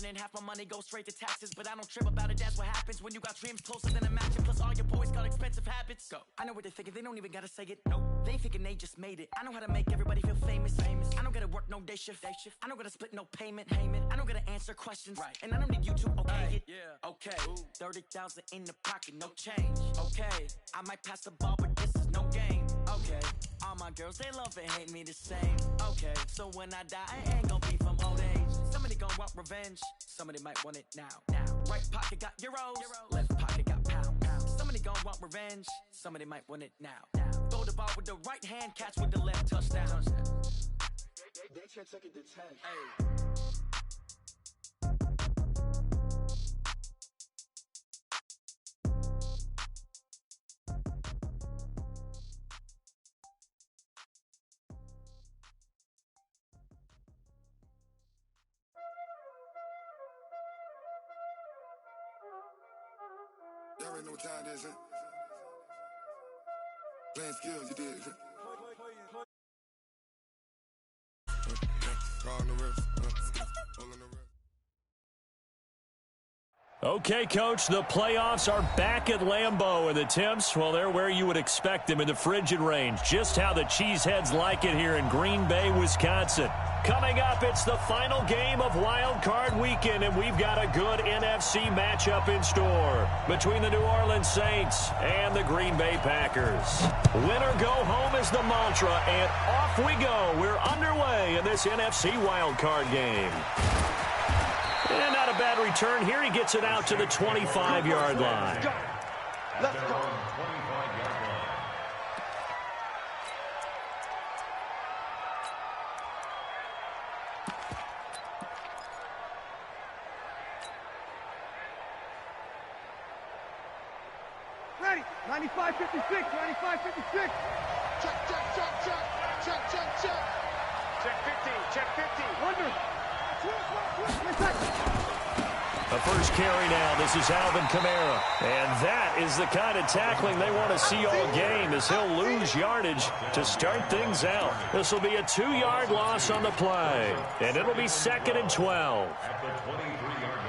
and half my money goes straight to taxes. But I don't trip about it, that's what happens when you got dreams closer than a match. Plus all your boys got expensive habits. Go. I know what they're thinking, they don't even gotta say it. No, they ain't thinking they just made it. I know how to make everybody feel famous. I don't gotta work no day shift. I don't gotta split no payment. I don't gotta answer questions. Right. And I don't need you to okay it. Yeah. Okay. 30,000 in the pocket, no change. Okay. I might pass the ball, but this is no game. Okay. All my girls, they love and hate me the same. Okay. So when I die, I ain't gonna be from old age. Somebody gon' want revenge. Somebody might want it now. Right pocket got euros. Left pocket got pounds. Somebody gon' want revenge. Somebody might want it now. Throw the ball with the right hand, catch with the left, touchdown. They check it to 10. Hey. Y'all already know what time it is, huh? Playing skills, you did. Okay, Coach, the playoffs are back at Lambeau, and the temps, well, they're where you would expect them in the frigid range. Just how the Cheeseheads like it here in Green Bay, Wisconsin. Coming up, it's the final game of Wild Card Weekend, and we've got a good NFC matchup in store between the New Orleans Saints and the Green Bay Packers. Win or go home is the mantra, and off we go. We're underway in this NFC Wild Card game. And not a bad return here. He gets it out to the 25-yard line. Let's go. Ready. 95-56. 95-56. Check. Check 50. Check 50. Under. The first carry now. This is Alvin Kamara. And that is the kind of tackling they want to see all game, as he'll lose yardage to start things out. This will be a 2-yard loss on the play. And it'll be 2nd and 12. At the 23-yard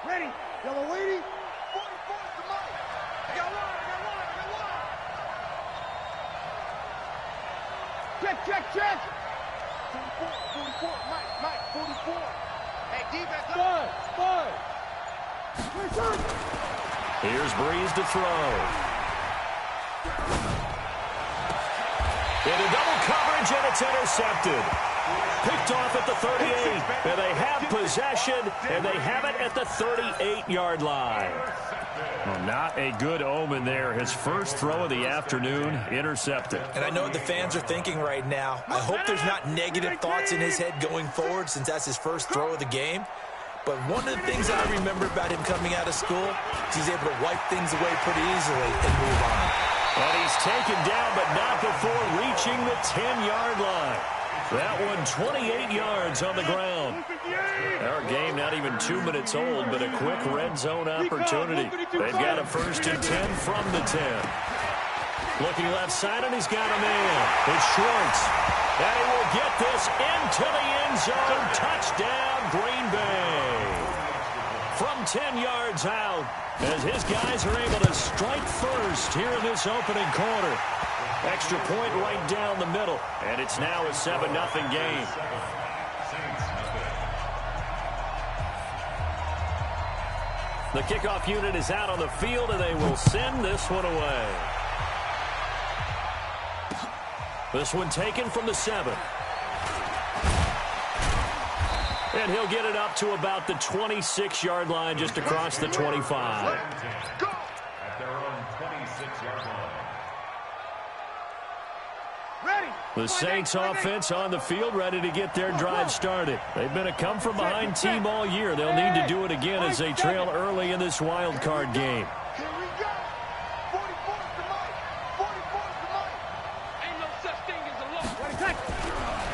line. Ready. Yellow lady. Check. 44, Mike, 44. Hey, defense. Spud. Here's Breeze to throw. Into double coverage, and it's intercepted. Picked off at the 38. And they have possession, and they have it at the 38-yard line. Well, not a good omen there. His first throw of the afternoon, intercepted. And I know what the fans are thinking right now. I hope there's not negative thoughts in his head going forward, since that's his first throw of the game. But one of the things that I remember about him coming out of school is he's able to wipe things away pretty easily and move on. And he's taken down, but not before reaching the 10-yard line. That one 28 yards on the ground. Our game not even 2 minutes old, but a quick red zone opportunity. They've got a 1st and 10 from the 10. Looking left side, and he's got a man. It's Schwartz. And he will get this into the end zone. Touchdown, Green Bay. From 10 yards out, as his guys are able to strike first here in this opening quarter. Extra point right down the middle, and it's now a 7-0 game. The kickoff unit is out on the field, and they will send this one away. This one taken from the 7. And he'll get it up to about the 26-yard line, just across the 25. Go! At their own 26-yard line. The Saints offense on the field, ready to get their drive started. They've been a come-from-behind team all year. They'll need to do it again as they trail early in this wild card game. Here we go. 44's the mic. 44's the mic. Ain't no such thing as a loss.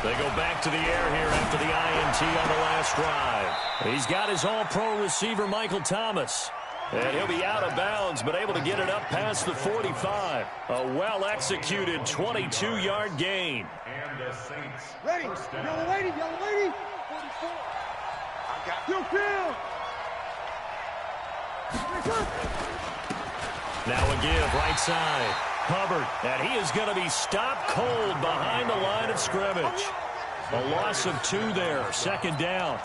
They go back to the air here after the INT on the last drive. He's got his all-pro receiver, Michael Thomas. And he'll be out of bounds, but able to get it up past the 45. A well-executed 22-yard gain. And the Saints. Ready. Yellow lady. 44. I got you. Kill. Now a give, right side. Hubbard, and he is going to be stopped cold behind the line of scrimmage. A loss of 2 there, second down.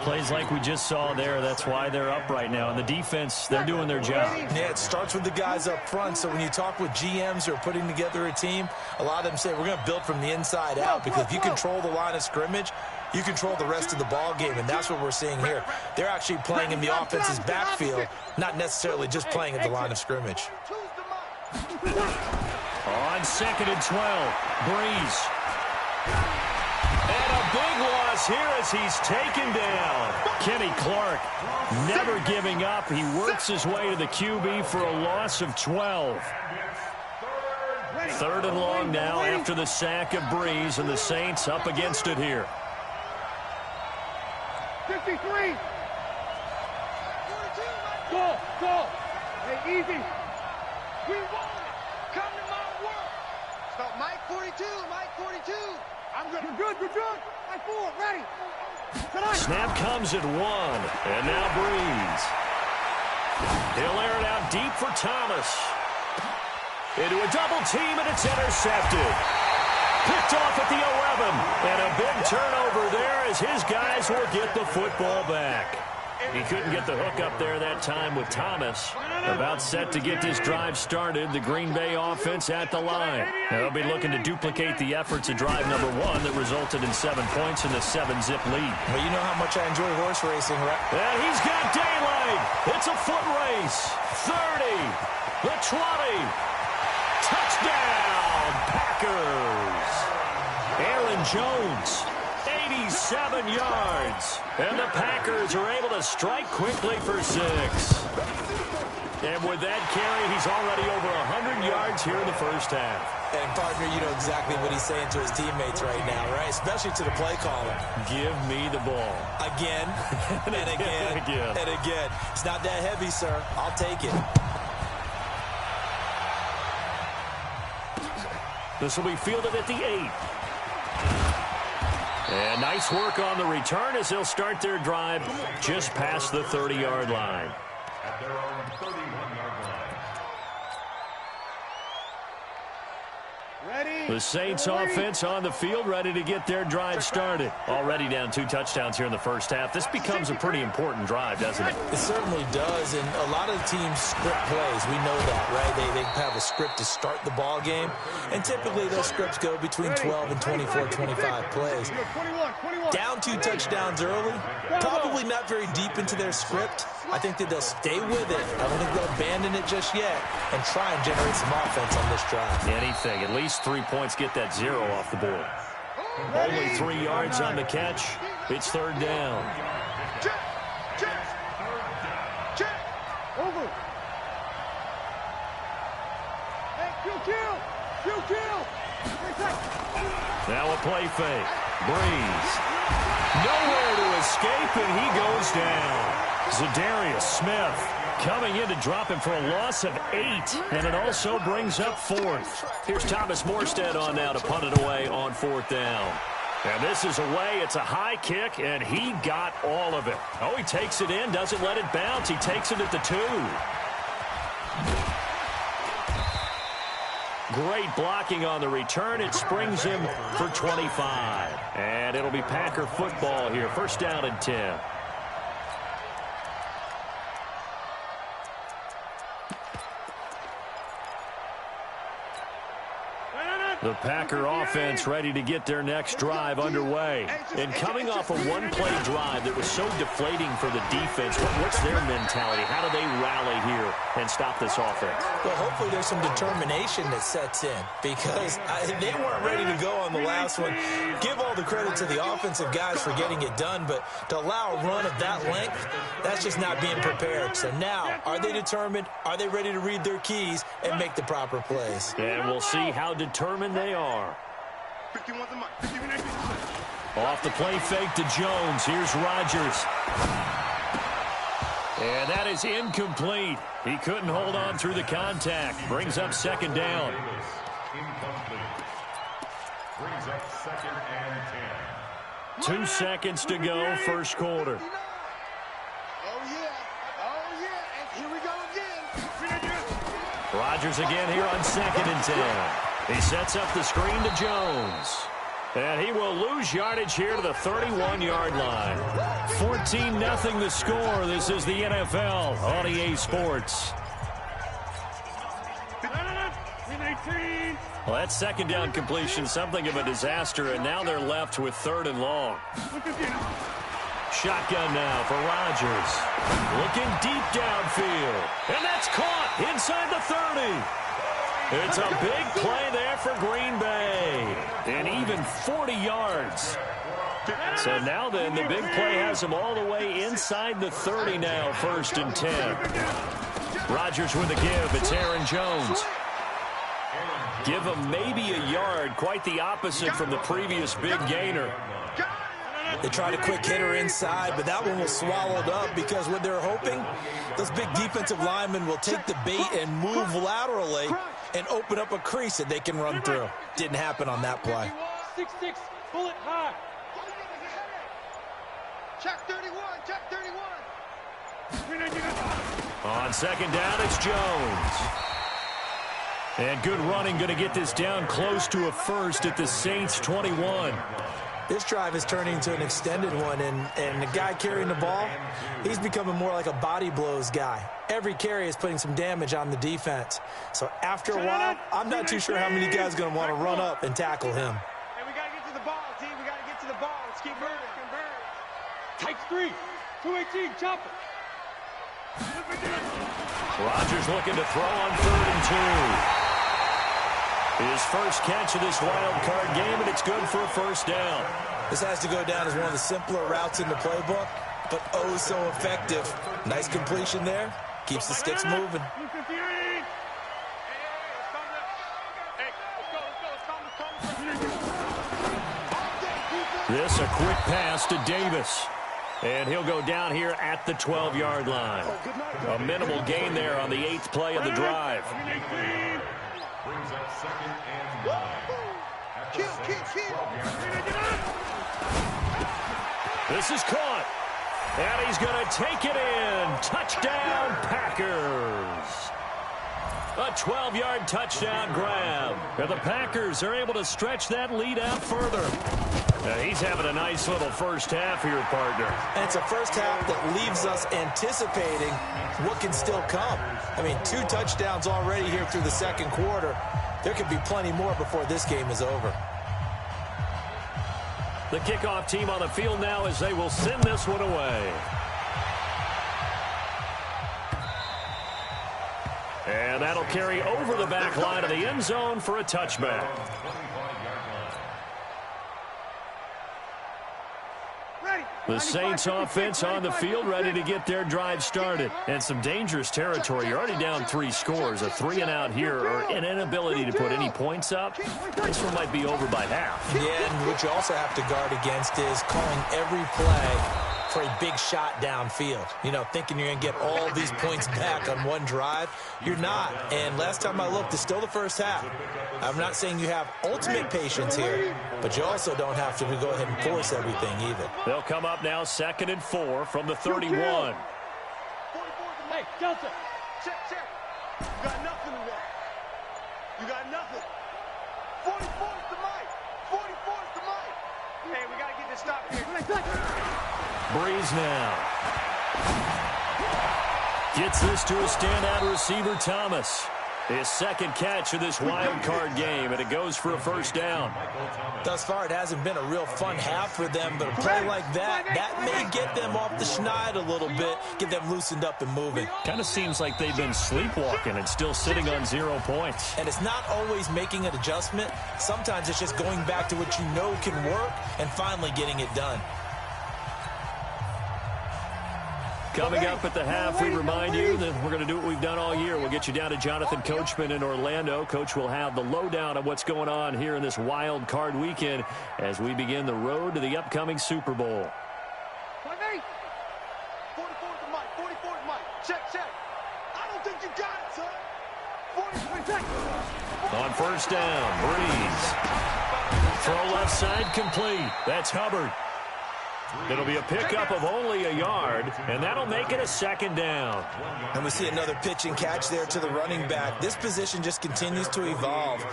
Plays like we just saw there. That's why they're up right now. And the defense, they're doing their job. Yeah, it starts with the guys up front. So when you talk with GMs who are putting together a team, a lot of them say we're going to build from the inside out, because if you control the line of scrimmage, you control the rest of the ball game, and that's what we're seeing here. They're actually playing in the offense's backfield, not necessarily just playing at the line of scrimmage. On 2nd and 12, Breeze. And a big loss here as he's taken down. Kenny Clark never giving up. He works his way to the QB for a loss of 12. 3rd and long now after the sack of Breeze, and the Saints up against it here. 53. Go. Hey, easy. We want it. Come to my work. Stop Mike 42. I'm good. You're good. Mike 4, ready. Snap comes at 1, and now Breeze. He'll air it out deep for Thomas. Into a double team, and it's intercepted. Picked off at the 11, and a big turnover there as his guys will get the football back. He couldn't get the hook up there that time with Thomas. About set to get this drive started, the Green Bay offense at the line. They'll be looking to duplicate the efforts of drive number 1 that resulted in 7 points in the 7-zip lead. Well, you know how much I enjoy horse racing, right? And he's got daylight. It's a foot race. 30, the 20. Touchdown, Packers. Aaron Jones, 87 yards. And the Packers are able to strike quickly for 6. And with that carry, he's already over 100 yards here in the first half. And, partner, you know exactly what he's saying to his teammates right now, right? Especially to the play caller. Give me the ball. Again, and again, and again. It's not that heavy, sir. I'll take it. This will be fielded at the 8. And nice work on the return as they'll start their drive just past the 30-yard line. At their own 31-yard line. Ready. The Saints offense on the field, ready to get their drive started. Already down 2 touchdowns here in the first half. This becomes a pretty important drive, doesn't it? It certainly does, and a lot of the teams script plays. We know that, right? They have a script to start the ball game, and typically those scripts go between 12 and 24, 25 plays. Down 2 touchdowns early, probably not very deep into their script. I think that they'll stay with it. I don't think they'll abandon it just yet and try and generate some offense on this drive. Anything. At least 3 points, get that 0 off the board. Only 3 yards on the catch. It's 3rd down. Check. Over. Hey, kill. Now a play fake. Breeze. Nowhere to escape, and he goes down. Zadarius Smith coming in to drop him for a loss of 8, and it also brings up 4th. Here's Thomas Morstead on now to punt it away on 4th down. And this is away. It's a high kick, and he got all of it. Oh, he takes it in, doesn't let it bounce. He takes it at the 2. Great blocking on the return. It springs him for 25. And it'll be Packer football here. 1st down and 10. The Packer offense ready to get their next drive underway. And coming off a one-play drive that was so deflating for the defense, what's their mentality? How do they rally here and stop this offense? Well, hopefully there's some determination that sets in, because they weren't ready to go on the last one. Give all the credit to the offensive guys for getting it done, but to allow a run of that length, that's just not being prepared. So now, are they determined? Are they ready to read their keys and make the proper plays? And we'll see how determined they are. Off the play fake to Jones. Here's Rodgers. And that is incomplete. He couldn't hold on through the contact. Brings up second down. Incomplete. Brings up 2nd and 10. 2 seconds to go, first quarter. Oh, yeah. Oh, yeah. And here we go again. Rodgers again here on 2nd and 10. He sets up the screen to Jones. And he will lose yardage here to the 31-yard line. 14-0 the score. This is the NFL on EA Sports. Well, that second down completion, something of a disaster, and now they're left with 3rd and long. Shotgun now for Rodgers. Looking deep downfield. And that's caught inside the 30. It's a big play there for Green Bay. And even 40 yards. So now then, the big play has them all the way inside the 30 now, 1st and 10. Rodgers with a give. It's Aaron Jones. Give him maybe a yard. Quite the opposite from the previous big gainer. They tried a quick hitter inside, but that one was swallowed up because what they're hoping, those big defensive linemen will take the bait and move laterally and open up a crease that they can run through. Didn't happen on that play. 6-6, bullet high. Check 31, check 31. On second down, it's Jones. And good running, going to get this down close to a first at the Saints 21. This drive is turning into an extended one, and the guy carrying the ball, he's becoming more like a body blows guy. Every carry is putting some damage on the defense. So after a while, I'm not too sure how many guys are going to want to run up and tackle him. Hey, we got to get to the ball, team. We got to get to the ball. Let's keep moving. Takes 3. 218, chop it. Rodgers looking to throw on 3rd and 2. His first catch of this wild card game, and it's good for a first down. This has to go down as one of the simpler routes in the playbook, but oh so effective. Nice completion there. Keeps the sticks moving. This a quick pass to Davis. And he'll go down here at the 12-yard line. A minimal gain there on the 8th play of the drive. Brings up 2nd and 9. This is caught. And he's going to take it in. Touchdown, Packers. A 12-yard touchdown grab. And the Packers are able to stretch that lead out further. Now he's having a nice little first half here, partner. And it's a first half that leaves us anticipating what can still come. I mean, 2 touchdowns already here through the second quarter. There could be plenty more before this game is over. The kickoff team on the field now as they will send this one away. And that'll carry over the back line of the end zone for a touchback. The Saints offense on the field ready to get their drive started. And some dangerous territory. You're already down 3 scores. A 3-and-out here or an inability to put any points up. This one might be over by half. Yeah, and what you also have to guard against is calling every play for a big shot downfield. You know, thinking you're going to get all these points back on one drive. You're not. And last time I looked, it's still the first half. I'm not saying you have ultimate patience here, but you also don't have to go ahead and force everything either. They'll come up now 2nd and 4 from the 31. Hey, Delta. Check. You got nothing in there. You got nothing. 44 is the mic. 44 is the mic. Hey, we got to get this stop here. Breeze now. Gets this to a standout receiver, Thomas. His second catch of this wild card game, and it goes for a first down. Thus far, it hasn't been a real fun half for them, but a play like that may get them off the schneid a little bit, get them loosened up and moving. Kind of seems like they've been sleepwalking and still sitting on 0 points. And it's not always making an adjustment. Sometimes it's just going back to what you know can work and finally getting it done. Coming up at the half, we remind you that we're going to do what we've done all year. We'll get you down to Jonathan Coachman in Orlando. Coach will have the lowdown of what's going on here in this wild card weekend as we begin the road to the upcoming Super Bowl. 44 is the mic. 44 is the mic. On first down, Breeze. Throw left side complete. That's Hubbard. It'll be a pickup of only a yard, and that'll make it a second down. And we see another pitch and catch there to the running back. This position just continues to evolve.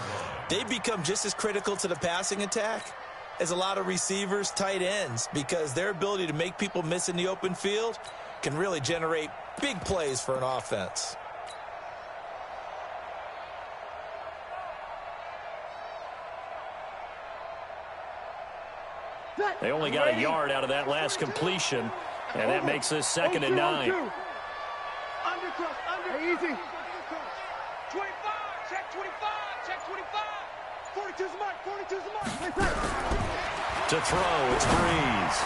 They become just as critical to the passing attack as a lot of receivers, tight ends, because their ability to make people miss in the open field can really generate big plays for an offense. They only got a yard out of that last completion, and that makes this 2nd and 9. Under cross, under. Hey, easy. 25, check 25, check 25. 42's the mark, 42's the mark. To throw, it's Breeze.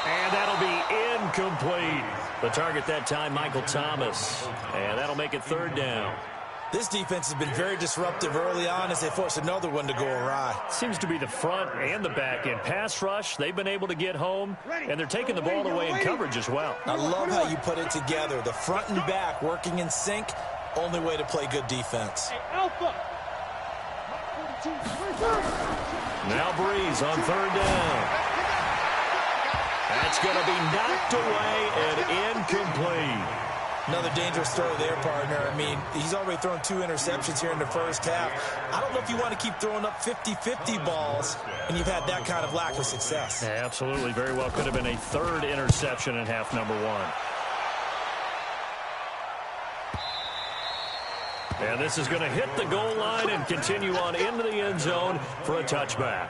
And that'll be incomplete. The target that time, Michael Thomas. And that'll make it 3rd down. This defense has been very disruptive early on as they force another one to go awry. Seems to be the front and the back end. Pass rush, they've been able to get home, and they're taking the ball away in coverage as well. I love how you put it together. The front and back working in sync, only way to play good defense. Alpha. Now Breeze on 3rd down. That's going to be knocked away and incomplete. Another dangerous throw there, partner. I mean, he's already thrown 2 interceptions here in the first half. I don't know if you want to keep throwing up 50-50 balls when you've had that kind of lack of success. Yeah, absolutely. Very well could have been a 3rd interception in half number 1. And this is going to hit the goal line and continue on into the end zone for a touchback.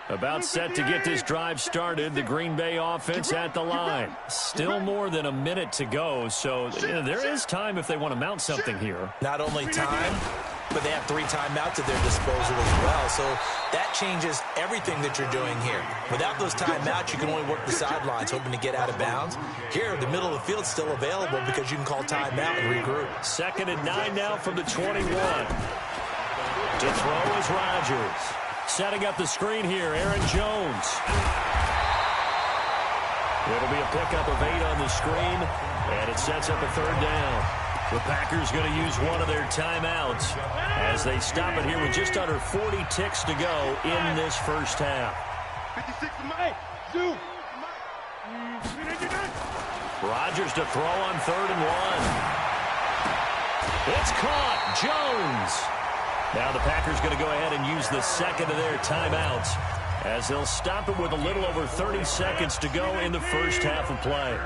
About set to get this drive started, the Green Bay offense at the line. Still more than a minute to go, so there is time if they want to mount something here. Not only time, but they have 3 timeouts at their disposal as well, so that changes everything that you're doing here. Without those timeouts, you can only work the sidelines, hoping to get out of bounds. Here, the middle of the field is still available because you can call timeout and regroup. 2nd and 9 now from the 21. To throw is Rodgers. Setting up the screen here, Aaron Jones. It'll be a pickup of 8 on the screen, and it sets up a 3rd down. The Packers going to use one of their timeouts as they stop it here with just under 40 ticks to go in this first half. 56 to Mike. Zoom. Rodgers to throw on 3rd and 1. It's caught. Jones. Now the Packers going to go ahead and use the 2nd of their timeouts as they'll stop it with a little over 30 seconds to go in the first half of play.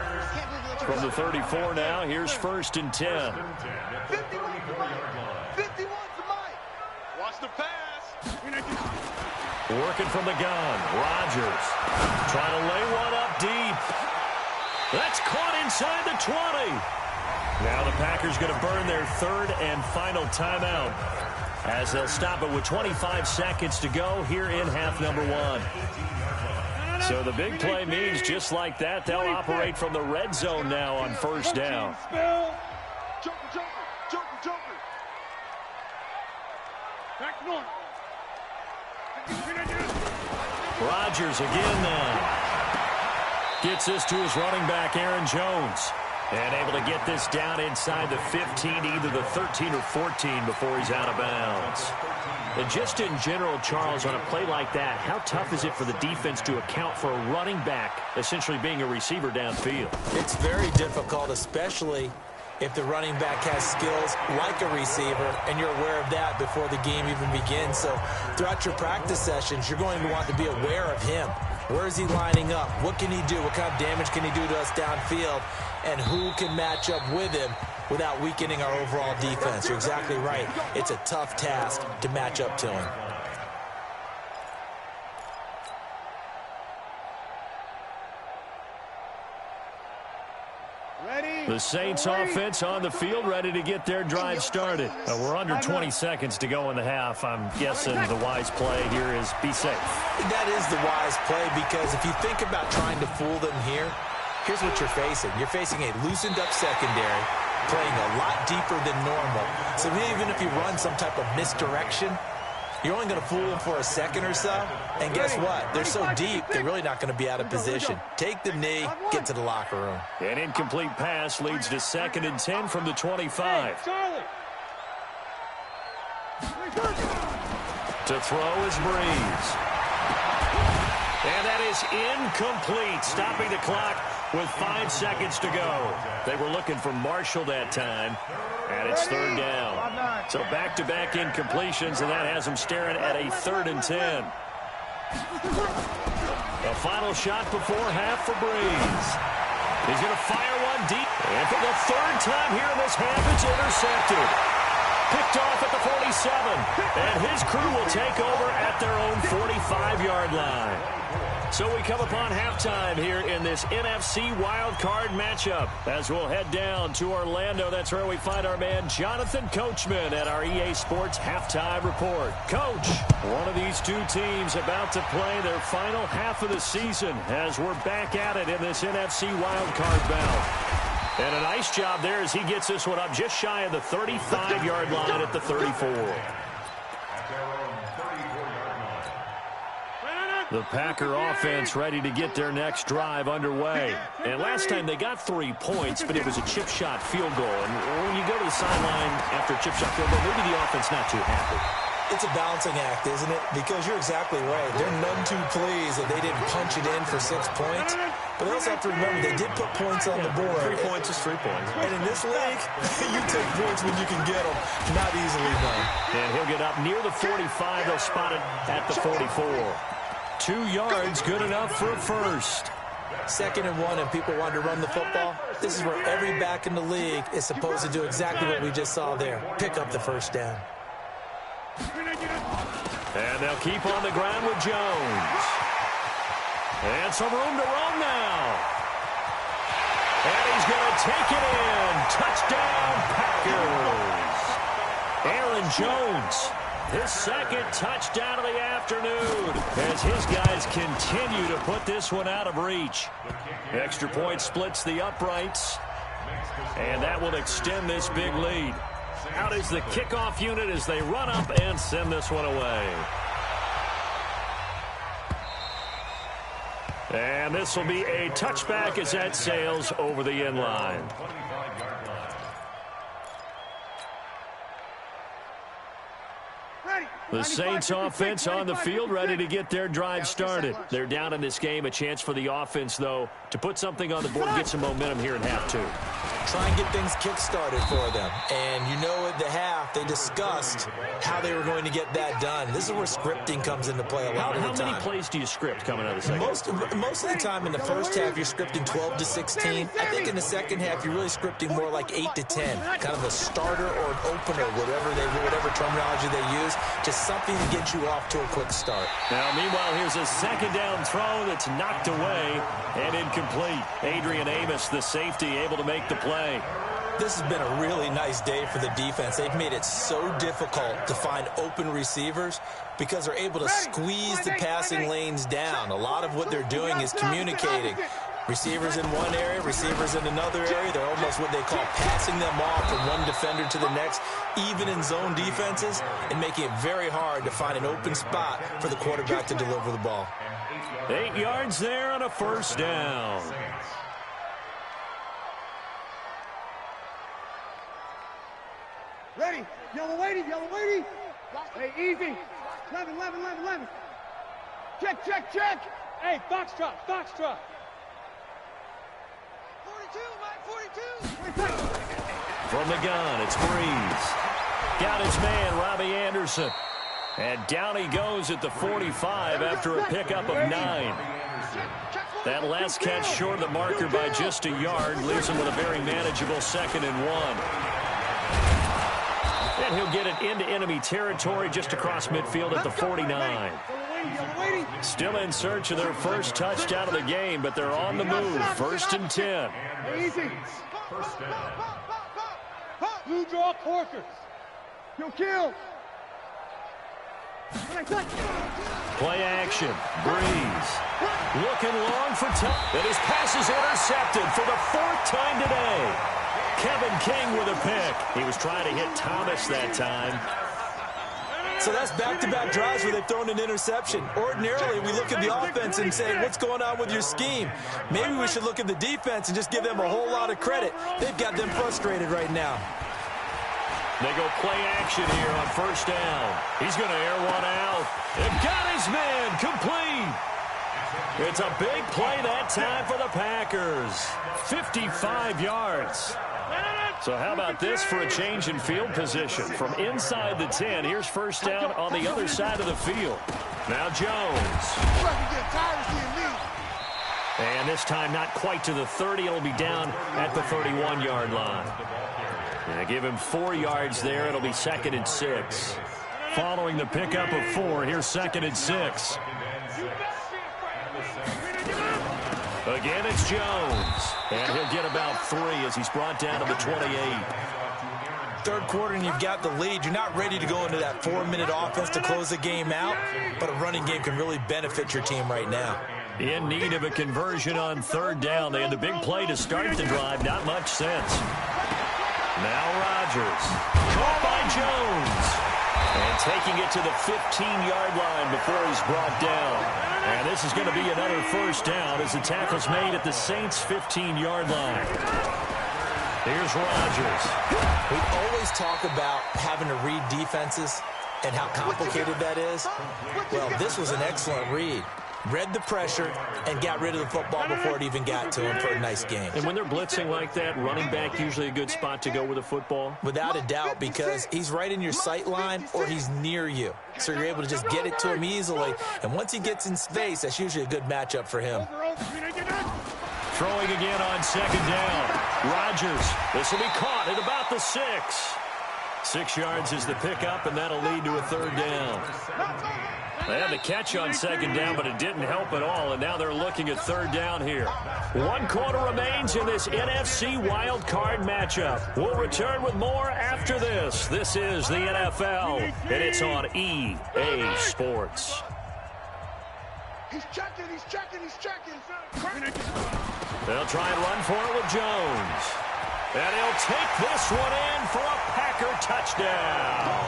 From the 34 now, here's 1st and 10. 51 to Mike. Watch the pass. Working from the gun, Rodgers trying to lay one up deep. That's caught inside the 20. Now the Packers going to burn their 3rd and final timeout as they'll stop it with 25 seconds to go here in half number 1. So the big play means just like that, they'll operate from the red zone now on 1st down. Rodgers again now. Gets this to his running back, Aaron Jones. And able to get this down inside the 15, either the 13 or 14 before he's out of bounds. And just in general, Charles, on a play like that, how tough is it for the defense to account for a running back essentially being a receiver downfield? It's very difficult, especially if the running back has skills like a receiver, and you're aware of that before the game even begins. So throughout your practice sessions, you're going to want to be aware of him. Where is he lining up? What can he do? What kind of damage can he do to us downfield? And who can match up with him without weakening our overall defense? You're exactly right. It's a tough task to match up to him. The Saints offense on the field, ready to get their drive started. We're under 20 seconds to go in the half. I'm guessing the wise play here is be safe. That is the wise play, because if you think about trying to fool them here, here's what you're facing. You're facing a loosened up secondary, playing a lot deeper than normal. So even if you run some type of misdirection, You're only going to fool them for a second or so, and guess what? They're so deep, they're really not going to be out of position. Take the knee, get to the locker room. An incomplete pass leads to 2nd and 10 from the 25. To throw is Breeze. And that is incomplete, stopping the clock with 5 seconds to go. They were looking for Marshall that time, and it's 3rd down. So back-to-back incompletions, and that has them staring at a 3rd and 10. A final shot before half for Breeze. He's going to fire one deep. And for the 3rd time here in this half, it's intercepted. Picked off at the 47. And his crew will take over at their own 45-yard line. So we come upon halftime here in this NFC wildcard matchup as we'll head down to Orlando. That's where we find our man Jonathan Coachman at our EA Sports Halftime Report. Coach, one of these two teams about to play their final half of the season as we're back at it in this NFC wildcard bout. And a nice job there as he gets this one up just shy of the 35-yard line at the 34. The Packer offense ready to get their next drive underway. And last time they got 3 points, but it was a chip shot field goal. And when you go to the sideline after a chip shot field goal, maybe the offense not too happy. It's a balancing act, isn't it? Because you're exactly right. They're none too pleased that they didn't punch it in for 6 points. But they also have to remember they did put points on the board. 3 points is 3 points. And in this league, you take points when you can get them. Not easily done. And he'll get up near the 45. They'll spot it at the 44. 2 yards, good enough for a first. 2nd and 1, and people want to run the football. This is where every back in the league is supposed to do exactly what we just saw there. Pick up the first down. And they'll keep on the ground with Jones. And some room to run now. And he's going to take it in. Touchdown, Packers. Aaron Jones, his 2nd touchdown of the afternoon as his guys continue to put this one out of reach. Extra point splits the uprights, and that will extend this big lead. Out is the kickoff unit as they run up and send this one away. And this will be a touchback as that sails over the end line. The Saints offense on the field ready to get their drive started. They're down in this game. A chance for the offense, though, to put something on the board and get some momentum here in half 2. Try and get things kick-started for them. And you know at the half, they discussed how they were going to get that done. This is where scripting comes into play a lot of the time. How many plays do you script coming out of the second? Most of the time in the first half, you're scripting 12 to 16. I think in the second half, you're really scripting more like 8 to 10. Kind of a starter or an opener, whatever terminology they use. Just something to get you off to a quick start. Now, meanwhile, here's a 2nd down throw that's knocked away and incomplete. Adrian Amos, the safety, able to make the play. This has been a really nice day for the defense. They've made it so difficult to find open receivers because they're able to squeeze the passing lanes down. A lot of what they're doing is communicating. Receivers in one area, receivers in another area. They're almost what they call passing them off from one defender to the next, even in zone defenses, and making it very hard to find an open spot for the quarterback to deliver the ball. 8 yards there on a 1st down. Ready. Yellow lady, yellow lady. Hey, easy. 11. Check. Hey, foxtrot. 42, Mike, 42. From the gun, it's Breeze. Got his man, Robbie Anderson. And down he goes at the 45 after a pickup of 9. That last catch short of the marker by just a yard leaves him with a very manageable 2nd and 1. And he'll get it into enemy territory just across midfield at the 49. Still in search of their first touchdown of the game, but they're on the move. 1st and 10. Easy. Blue draw Corkers. Kill. Play action. Breeze. Looking long for time. And his pass is intercepted for the 4th time today. Kevin King with a pick. He was trying to hit Thomas that time. So that's back-to-back drives where they've thrown an interception. Ordinarily, we look at the offense and say, what's going on with your scheme? Maybe we should look at the defense and just give them a whole lot of credit. They've got them frustrated right now. They go play action here on first down. He's going to air one out. They've got his man complete. It's a big play that time for the Packers. 55 yards. So how about this for a change in field position? From inside the 10, here's first down on the other side of the field. Now Jones. And this time not quite to the 30. It'll be down at the 31-yard line. And give him 4 yards there. It'll be 2nd and 6. Following the pickup of 4, here's 2nd and 6. Again, it's Jones. And he'll get about 3 as he's brought down to the 28. Third quarter and you've got the lead. You're not ready to go into that 4-minute offense to close the game out, but a running game can really benefit your team right now. In need of a conversion on third down. They had the big play to start the drive. Not much sense. Now Rodgers. Caught by Jones. And taking it to the 15-yard line before he's brought down. And this is going to be another first down as the tackle's made at the Saints' 15-yard line. Here's Rodgers. We always talk about having to read defenses and how complicated that is. Well, this was an excellent read. Read the pressure and got rid of the football before it even got to him for a nice game. And when they're blitzing like that, running back usually a good spot to go with the football? Without a doubt, because he's right in your sight line or he's near you. So you're able to just get it to him easily. And once he gets in space, that's usually a good matchup for him. Throwing again on second down. Rodgers. This will be caught at about the 6. 6 yards is the pickup, and that'll lead to a third down. They had the catch on second down, but it didn't help at all, and now they're looking at third down here. 1 quarter remains in this NFC Wild Card matchup. We'll return with more after this. This is the NFL, and it's on EA Sports. He's checking. They'll try and run for it with Jones. And he'll take this one in for a Packer touchdown.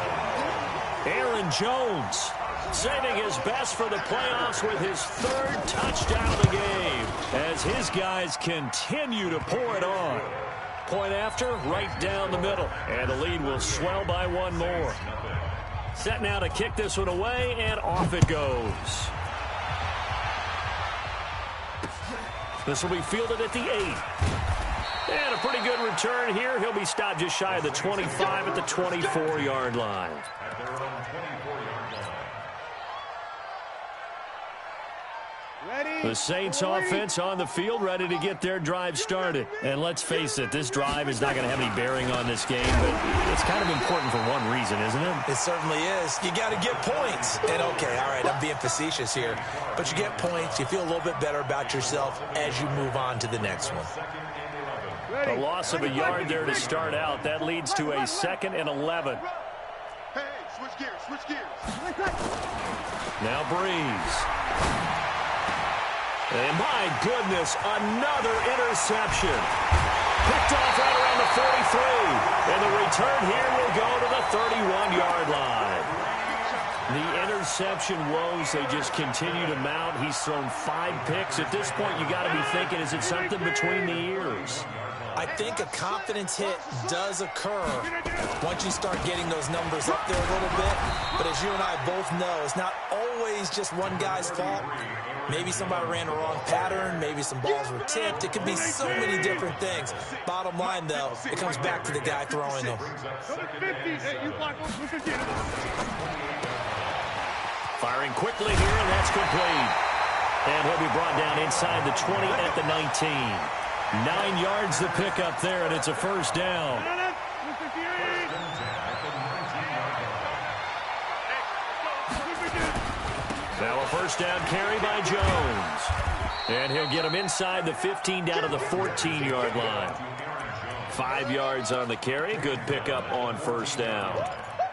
Aaron Jones saving his best for the playoffs with his 3rd touchdown of the game as his guys continue to pour it on. Point after, right down the middle. And the lead will swell by 1 more. Set now to kick this one away, and off it goes. This will be fielded at the 8. And a pretty good return here. He'll be stopped just shy of the 25 at the 24-yard line. The Saints offense on the field, ready to get their drive started. And let's face it, this drive is not going to have any bearing on this game, but it's kind of important for one reason, isn't it? It certainly is. You got to get points. And okay, all right, I'm being facetious here, but you get points, you feel a little bit better about yourself as you move on to the next one. A loss of a yard there to start out. That leads to a 2nd and 11. Hey, switch gears. Now Breeze. And my goodness, another interception. Picked off right around the 43. And the return here will go to the 31-yard line. The interception woes, they just continue to mount. He's thrown 5 picks. At this point, you got to be thinking, is it something between the ears? I think a confidence hit does occur once you start getting those numbers up there a little bit. But as you and I both know, it's not always just one guy's fault. Maybe somebody ran a wrong pattern. Maybe some balls were tipped. It could be so many different things. Bottom line, though, it comes back to the guy throwing them. Firing quickly here, and that's complete. And he'll be brought down inside the 20 at the 19. 9 yards the pickup there, and it's a first down. Now a first down carry by Jones. And he'll get him inside the 15 down to the 14-yard line. 5 yards on the carry. Good pickup on first down.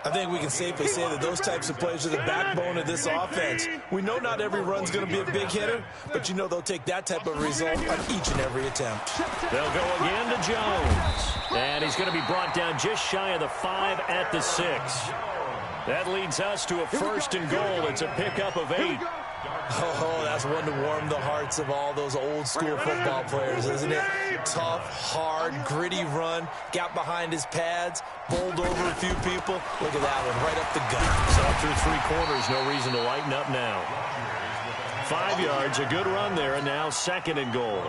I think we can safely say that those types of plays are the backbone of this offense. We know not every run's going to be a big hitter, but you know they'll take that type of result on each and every attempt. They'll go again to Jones. And he's going to be brought down just shy of the 5 at the 6. That leads us to a 1st and goal. It's a pickup of 8. Oh, that's one to warm the hearts of all those old-school football players, isn't it? Tough, hard, gritty run, got behind his pads, bowled over a few people. Look at that one, right up the gut. So through 3 quarters, no reason to lighten up now. 5 yards, a good run there, and now 2nd and goal.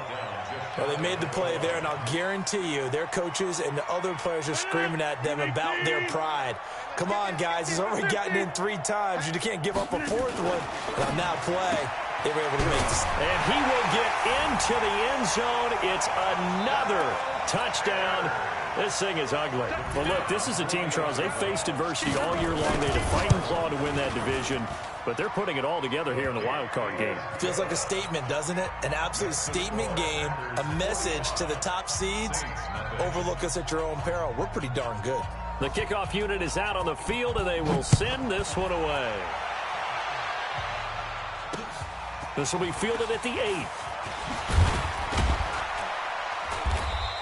Well, they made the play there, and I'll guarantee you their coaches and the other players are screaming at them about their pride. Come on, guys. He's already gotten in 3 times. You can't give up a 4th one. And on that play, they were able to make this. And he will get into the end zone. It's another touchdown. This thing is ugly. Well, look, this is a team, Charles. They faced adversity all year long. They had to fight and claw to win that division. But they're putting it all together here in the wild card game. Feels like a statement, doesn't it? An absolute statement game, a message to the top seeds. Overlook us at your own peril. We're pretty darn good. The kickoff unit is out on the field, and they will send this one away. This will be fielded at the 8.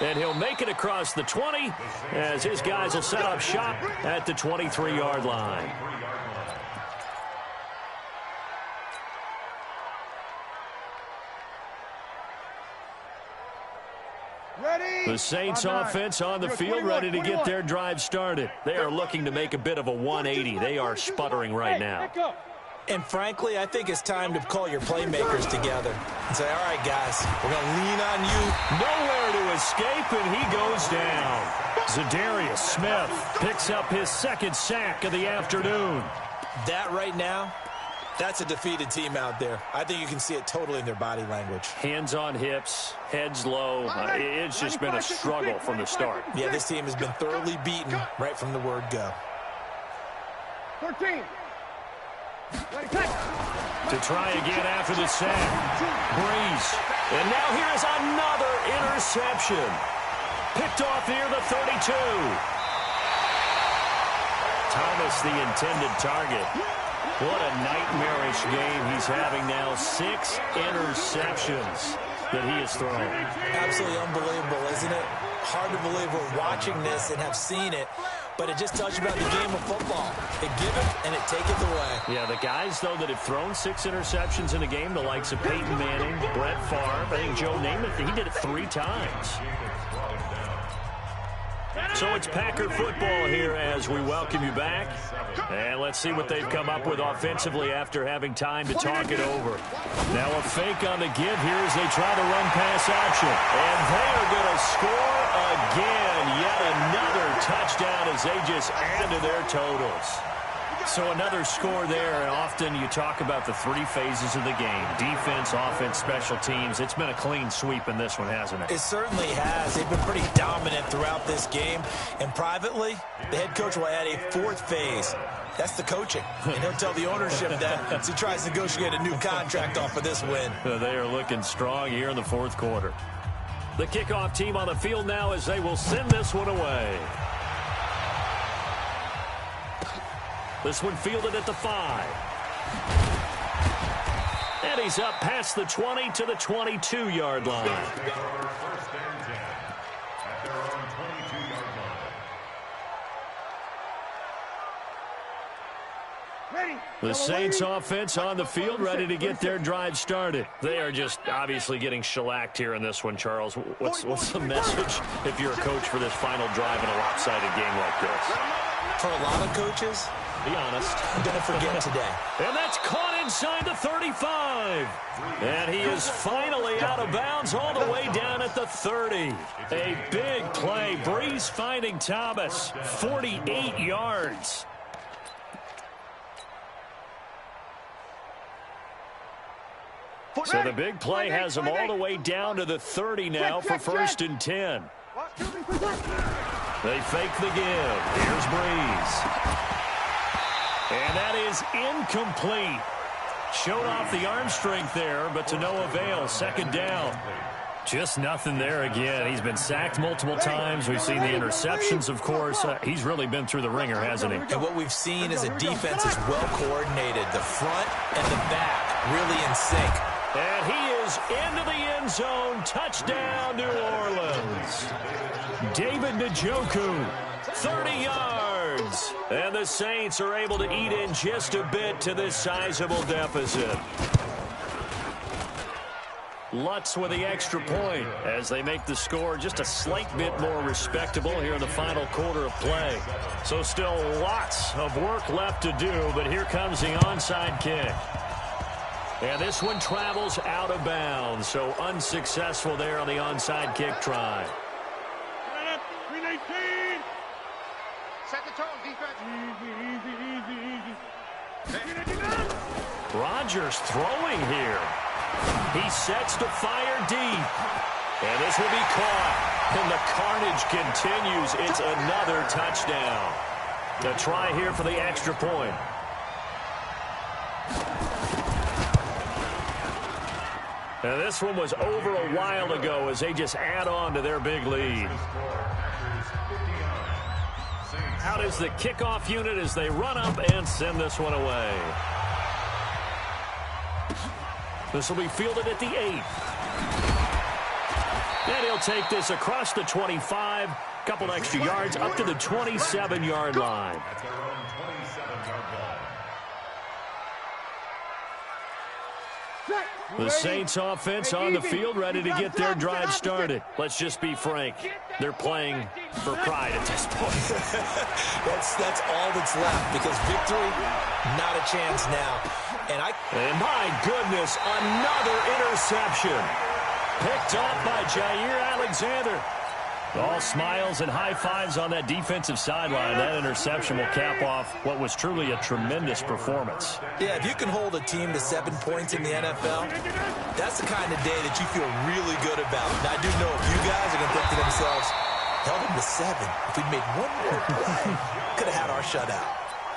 And he'll make it across the 20 as his guys will set up shop at the 23-yard line. The Saints offense on the field, ready to get their drive started. They are looking to make a bit of a 180. They are sputtering right now. And frankly, I think it's time to call your playmakers together and say, all right, guys, we're going to lean on you. Nowhere to escape, and he goes down. Zadarius Smith picks up his 2nd sack of the afternoon. That right now, that's a defeated team out there. I think you can see it totally in their body language. Hands on hips, heads low. It's just been a struggle from the start. Yeah, this team has been thoroughly beaten right from the word go. 13. To try again after the sack. Breeze. And now here is another interception. Picked off near the 32. Thomas, the intended target. What a nightmarish game he's having now. 6 interceptions that he has thrown. Absolutely unbelievable, isn't it? Hard to believe we're watching this and have seen it, but it just tells you about the game of football. It giveth and it taketh away. Yeah, the guys, though, that have thrown 6 interceptions in a game, the likes of Peyton Manning, Brett Favre, I think Joe Namath, he did it 3 times. So it's Packer football here as we welcome you back. And let's see what they've come up with offensively after having time to talk it over. Now a fake on the give here as they try to run pass action. And they are going to score again. Yet another touchdown as they just add to their totals. So another score there, and often you talk about the 3 phases of the game. Defense, offense, special teams. It's been a clean sweep in this one, hasn't it? It certainly has. They've been pretty dominant throughout this game. And privately, the head coach will add a 4th phase. That's the coaching. And he'll tell the ownership that as he tries to negotiate a new contract off of this win. They are looking strong here in the 4th quarter. The kickoff team on the field now as they will send this one away. This one fielded at the 5. And he's up past the 20 to the 22-yard line. The Saints offense on the field, ready to get their drive started. They are just obviously getting shellacked here in this one, Charles. What's the message if you're a coach for this final drive in a lopsided game like this? For a lot of coaches, be honest, don't forget today. And that's caught inside the 35. And he is finally out of bounds all the way down at the 30. A big play. Breeze finding Thomas. 48 yards. So the big play has him all the way down to the 30 now for 1st and 10. They fake the give. Here's Breeze. And that is incomplete. Showed off the arm strength there, but to no avail. 2nd down. Just nothing there again. He's been sacked multiple times. We've seen the interceptions, of course. He's really been through the ringer, hasn't he? And what we've seen is a defense is well coordinated. The front and the back really in sync. And he is into the end zone. Touchdown, New Orleans. David Njoku, 30 yards. bounds. And the Saints are able to eat in just a bit to this sizable deficit. Lutz with the extra point as they make the score just a slight bit more respectable here in the final quarter of play. So still lots of work left to do, but here comes the onside kick. And this one travels out of bounds, so unsuccessful there on the onside kick try. Set the tone, defense. Easy. Rodgers throwing here. He sets to fire deep. And this will be caught. And the carnage continues. It's another touchdown. The try here for the extra point. And this one was over a while ago as they just add on to their big lead. Out is the kickoff unit as they run up and send this one away. This will be fielded at the 8. And he'll take this across the 25. Couple extra yards up to the 27-yard line. At their own 27-yard line. The Saints offense on the field, ready to get their drive started. Let's just be frank. They're playing for pride at this point. That's all that's left, because victory, not a chance now. And my goodness, another interception. Picked up by Jair Alexander. All smiles and high fives on that defensive sideline. That interception will cap off what was truly a tremendous performance. Yeah, if you can hold a team to 7 points in the NFL, that's the kind of day that you feel really good about. Now, I do know a few guys are going to think to themselves, held them to 7. If we'd made one more play, could have had our shutout.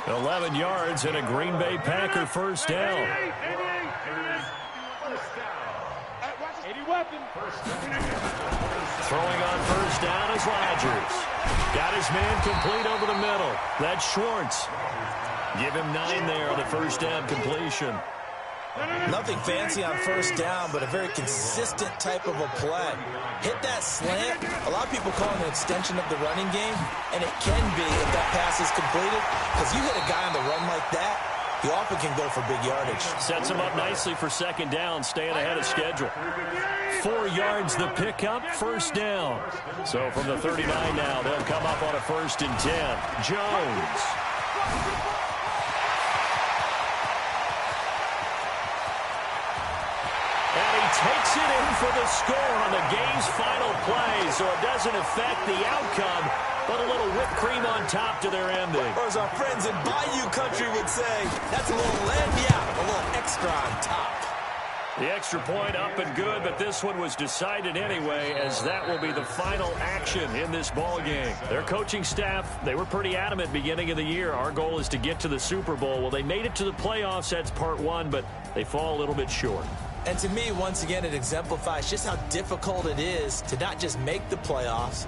11 yards and a Green Bay Packer first down. 80 weapon. Throwing on first down is Rodgers. Got his man complete over the middle. That's Schwartz. Give him 9 there on the first down completion. Nothing fancy on first down, but a very consistent type of a play. Hit that slant. A lot of people call it an extension of the running game, and it can be if that pass is completed, because you hit a guy on the run like that, he often can go for big yardage. Sets him up nicely for second down, staying ahead of schedule. 4 yards the pickup, first down. So from the 39 now, they'll come up on a 1st and 10. Jones. Takes it in for the score on the game's final play, so it doesn't affect the outcome, but a little whipped cream on top to their ending. Or as our friends in Bayou Country would say, that's a little lagniappe, a little extra on top. The extra point up and good, but this one was decided anyway, as that will be the final action in this ball game. Their coaching staff, they were pretty adamant beginning of the year. Our goal is to get to the Super Bowl. Well, they made it to the playoffs. That's part 1, but they fall a little bit short. And to me, once again, it exemplifies just how difficult it is to not just make the playoffs,